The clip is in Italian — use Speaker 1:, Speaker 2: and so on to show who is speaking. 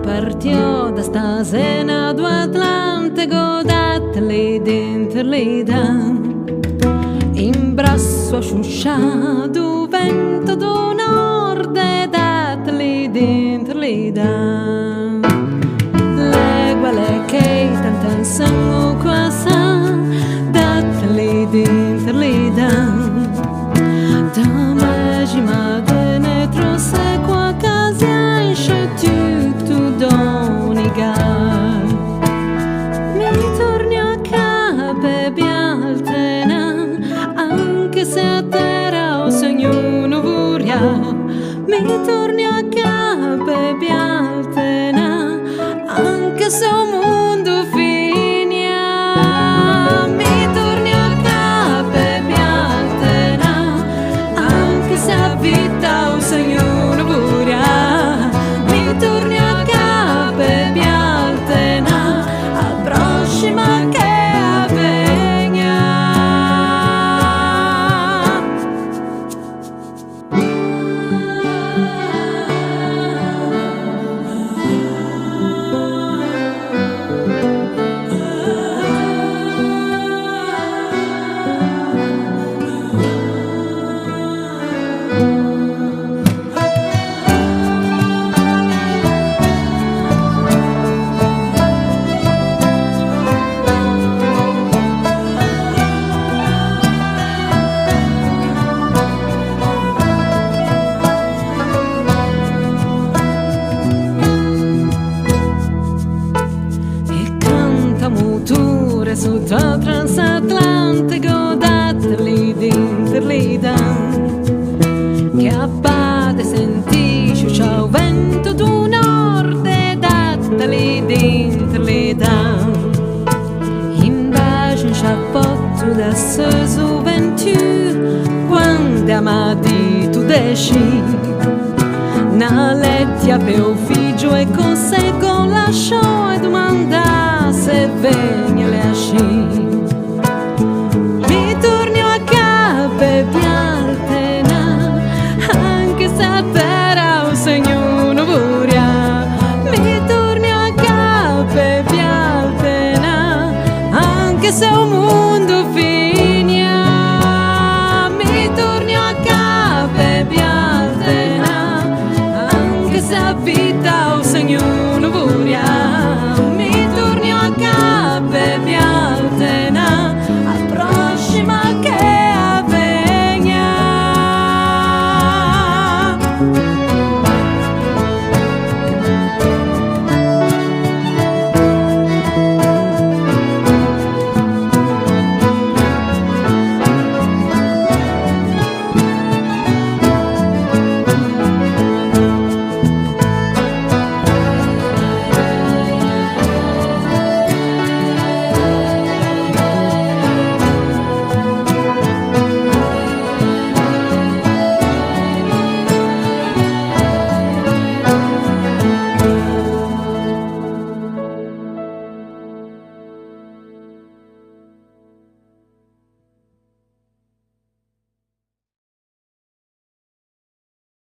Speaker 1: Partiò da sta sena do Atlantico, datteli dentro l'età, in brasso asciusciato vento do nord, datteli dentro l'età. Le quale che tanta sangue qua sa, datteli dentro l'età. Da magima de netro se qua casa esce tutto donigar. Mi torni a capo bialtena, anche se a terra o segnuno vuria. Mi torni a capo bialtena, anche se o mondo finia. Mi torni a capo bialtena, anche se a vita o segnuno vuria. Mi torni a capo bialtena, a prossima che avvegna. Motore sotto il transatlantico, datteli dentro l'età, che abbate sentisce ciao vento du nord, datteli dentro l'età. In bacio un sciappotto da sua gioventù, quando amati tu desci, na lettia per un figlio e cos'è con lasciò e domanda se venga le asci. Mi torno a capo bialtena, anche se a terra o segnuno vuria. Mi torno a capo bialtena, anche se o mondo finia. Mi torno a capo bialtena, anche se a vita o segnuno